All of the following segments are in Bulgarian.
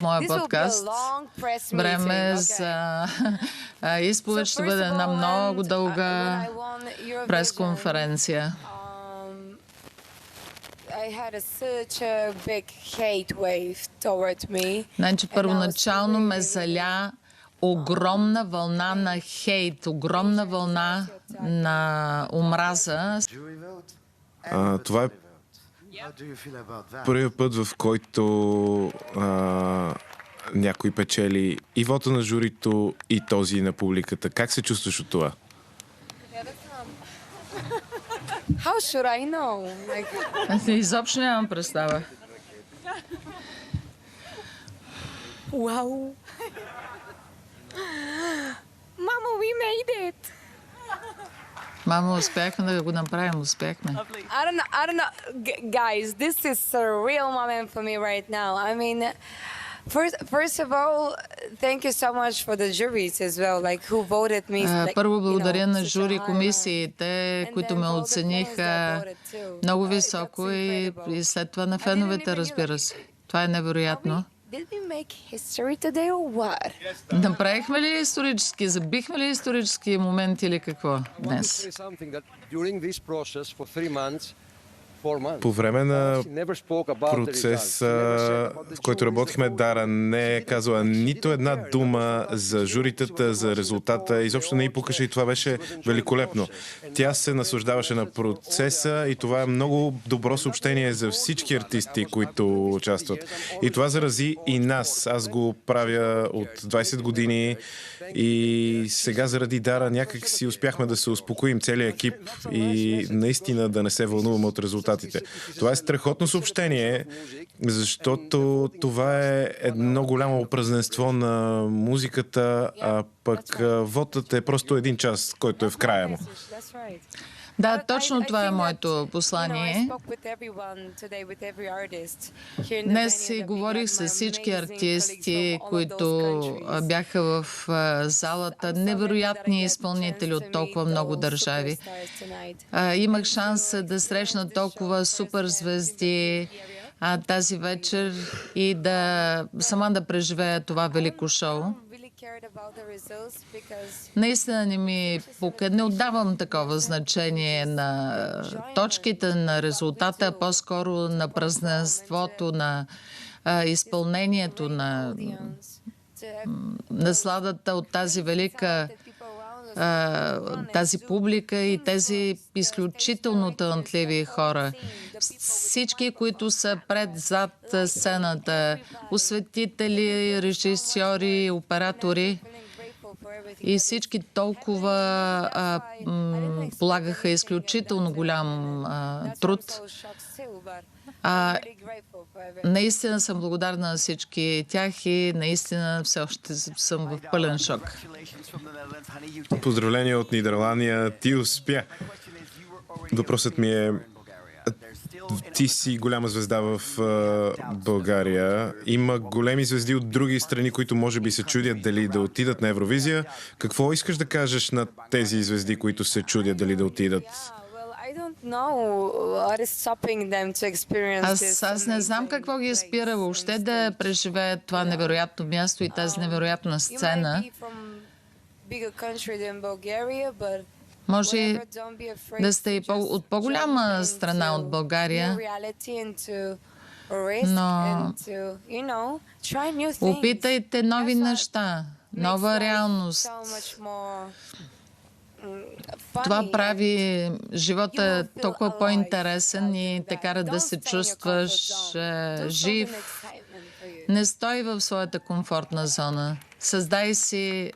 моя подкаст. Време за изповед ще бъде една много дълга пресконференция. Значи, първоначално ме заля огромна вълна на хейт, огромна вълна на омраза. Това е първият път, в който някой печели и вота на журито, и този на публиката. Как се чувстваш от това? How should I know? Изобщо нямам представа. Wow. Mama, we made it. Мамо, успяхме да го направим, успяхме. I don't know. Guys, this is a real moment for me right now. I mean, first of all, thank you so much for the juries as well, like who voted me. Първо благодаря на жури комисиите, които ме оцениха много високо и след това на феновете, разбира се. Това е невероятно. Did we make history today or what? Направихме ли исторически, забихме ли исторически момент или какво днес? По време на процеса, в който работихме, Дара не е казала нито една дума за журитата, за резултата. Изобщо не й пукаше и това беше великолепно. Тя се наслаждаваше на процеса и това е много добро съобщение за всички артисти, които участват. И това зарази и нас. Аз го правя от 20 години и сега заради Дара някак си успяхме да се успокоим целият екип и наистина да не се вълнуваме от резултатите. Това е страхотно съобщение, защото това е едно голямо празненство на музиката, а пък вотът е просто един час, който е в края му. Да, точно това е моето послание. Днес си говорих с всички артисти, които бяха в залата. Невероятни изпълнители от толкова много държави. Имах шанс да срещна толкова супер звезди тази вечер и сама да преживея това велико шоу. Наистина не отдавам такова значение на точките, на резултата, а по-скоро на празненството, на изпълнението, на насладата от тази велика тази публика и тези изключително талантливи хора. Всички, които са зад сцената, осветители, режисьори, оператори и всички толкова полагаха изключително голям труд. Наистина съм благодарна на всички тях и наистина все още съм в пълен шок. Поздравления от Нидерландия. Ти успя. Въпросът ми е: ти си голяма звезда в България. Има големи звезди от други страни, които може би се чудят дали да отидат на Евровизия. Какво искаш да кажеш на тези звезди, които се чудят дали да отидат? Аз не знам какво ги спира въобще да преживеят това невероятно място и тази невероятна сцена. Може да сте и от по-голяма страна от България, но опитайте нови неща, нова реалност. Това прави живота толкова по-интересен и те кара да се чувстваш жив. Не стой в своята комфортна зона. Създай си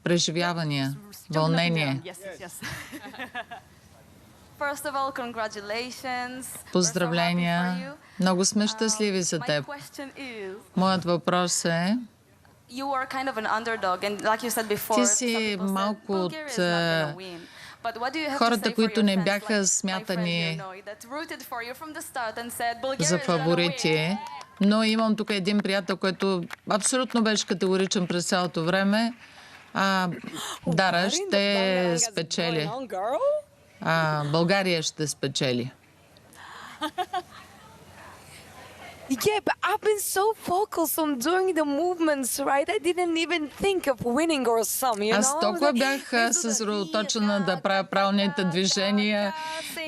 преживявания, вълнение. Поздравления. Много сме щастливи за теб. Моят въпрос е: ти си малко от хората, които не бяха смятани за фаворити, но имам тук един приятел, който абсолютно беше категоричен през цялото време. Дара ще спечели. България ще спечели. Yeah, but I've been so focused on doing the movements, right? I didn't even think of winning or some, you know? Аз толкова бях съсредоточена да правя правилните движения,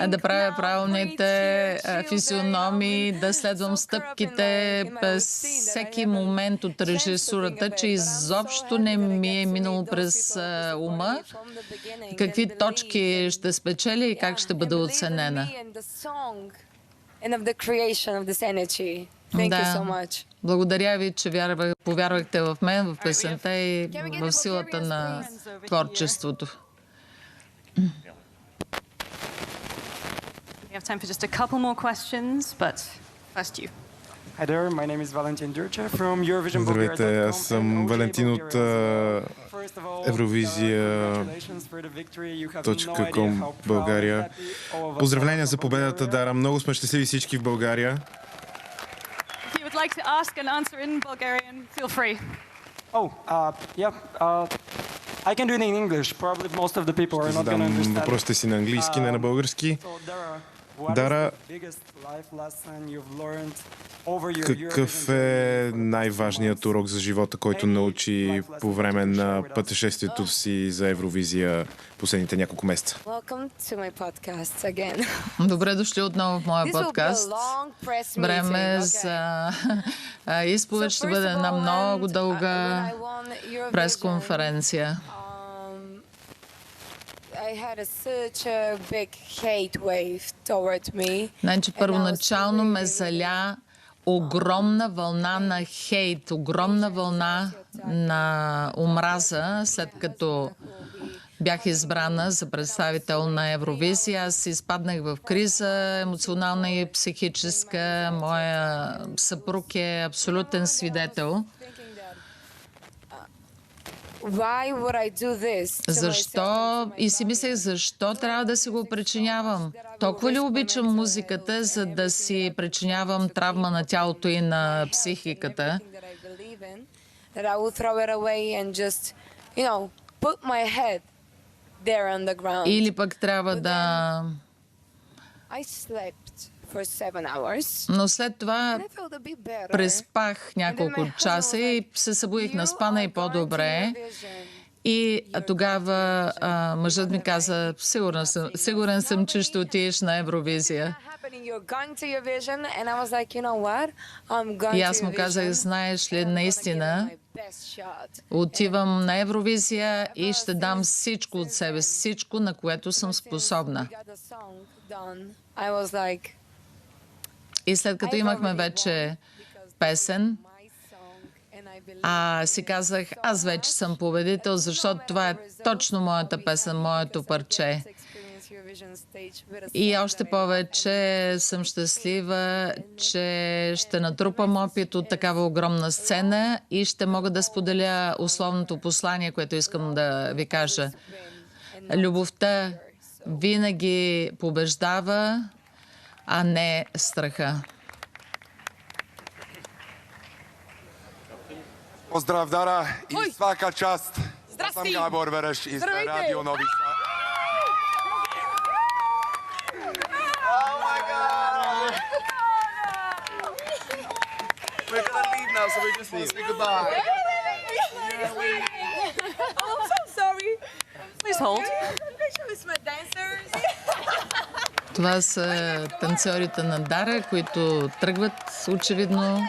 да правя правилните физиономии, да следвам стъпките през всеки момент от режисурата, че изобщо не ми е минало през ума какви точки ще спечеля и как ще бъда оценена. And of the creation of this energy. Thank you so much. Благодаря ви, че повярвахте в мен, в песента и в силата на творчеството. We have time for just a couple more questions, but first you. Hi there, my name is Valentin Durce from Eurovision Bulgaria.com. Здравейте, аз съм Валентин от Евровизия.com България. Поздравления за победата, Дара. Много сме щастливи всички в България. If you would like to ask and answer in Bulgarian, feel free. I can do it in English. Probably most of the people are not going to understand. Въпросите си на английски, не на български. Дара, какъв е най-важният урок за живота, който научи по време на пътешествието си за Евровизия последните няколко месеца? Добре дошли отново в моя подкаст. Време за изповед ще бъде една много дълга пресконференция. Значи, първоначално ме заля огромна вълна на хейт, огромна вълна на омраза, след като бях избрана за представител на Евровизия. Аз изпаднах в криза, емоционална и психическа. Моя съпруг е абсолютен свидетел. Защо? И си мислех, защо трябва да си го причинявам? Толкова ли обичам музиката, за да си причинявам травма на тялото и на психиката? Или пък трябва да... Но след това преспах няколко часа и се събудих наспана и по-добре. И тогава мъжът ми каза, сигурен съм, че ще отидеш на Евровизия. И аз му казах, знаеш ли, наистина, отивам на Евровизия и ще дам всичко от себе, всичко, на което съм способна. И след като имахме вече песен, си казах, аз вече съм победител, защото това е точно моята песен, моето парче. И още повече съм щастлива, че ще натрупам опит от такава огромна сцена и ще мога да споделя условното послание, което искам да ви кажа. Любовта винаги побеждава, а не страха. Pozdrav, Dara, i svaka čast. Ja sam Gabor Vereš iz Radio Novi Sad. Oh my God! We're gonna leave now, so we just want to say goodbye. Oh, I'm so sorry. Please hold. Това са танцорите на Дара, които тръгват очевидно.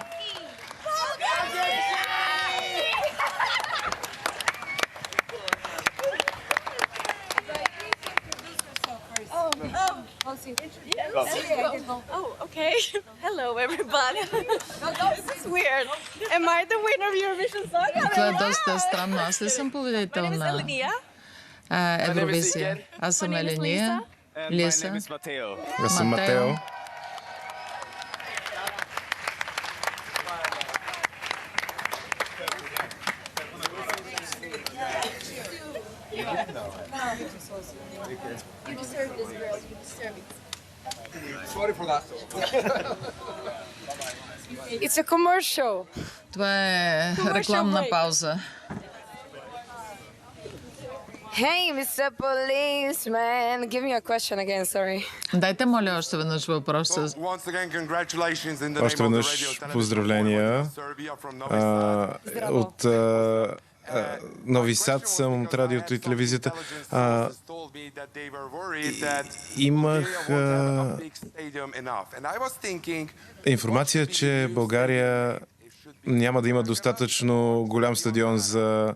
Oh, okay. Hello, everybody. This is weird. Am I the winner of Eurovision Song? Това е доста странно. Аз ли съм победител на Евровизия? Аз съм Еления. Лиса. Аз съм Матео. Sorry for that. It's a commercial. Това е рекламна пауза. Hey, Mr. Policeman. Give me a question again, sorry. Дайте, моля, още веднъж въпроса. Once again, congratulations in the Още name of the веднъж radio television поздравления. Serbia from Novi Sad. От Нови Сад съм от радиото и телевизията. Имах информация, че България няма да има достатъчно голям стадион за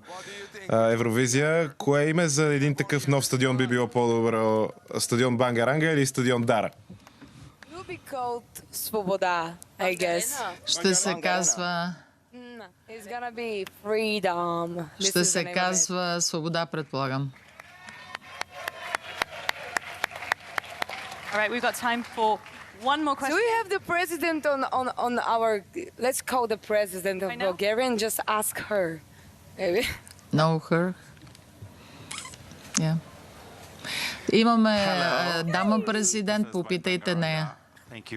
Евровизия. Кое име за един такъв нов стадион би било по-добро? Стадион Бангаранга или стадион Дара? Will be called Svoboda, I guess. Ще се казва... It's gonna be freedom. This Ще is the се name of it. казва Свобода, предполагам. All right, we've got time for one more Do question. we have the president on our? Let's call the president of I know. Bulgaria and just ask her. Maybe. Know her? Yeah. Имаме дама президент, попитайте нея. Thank you.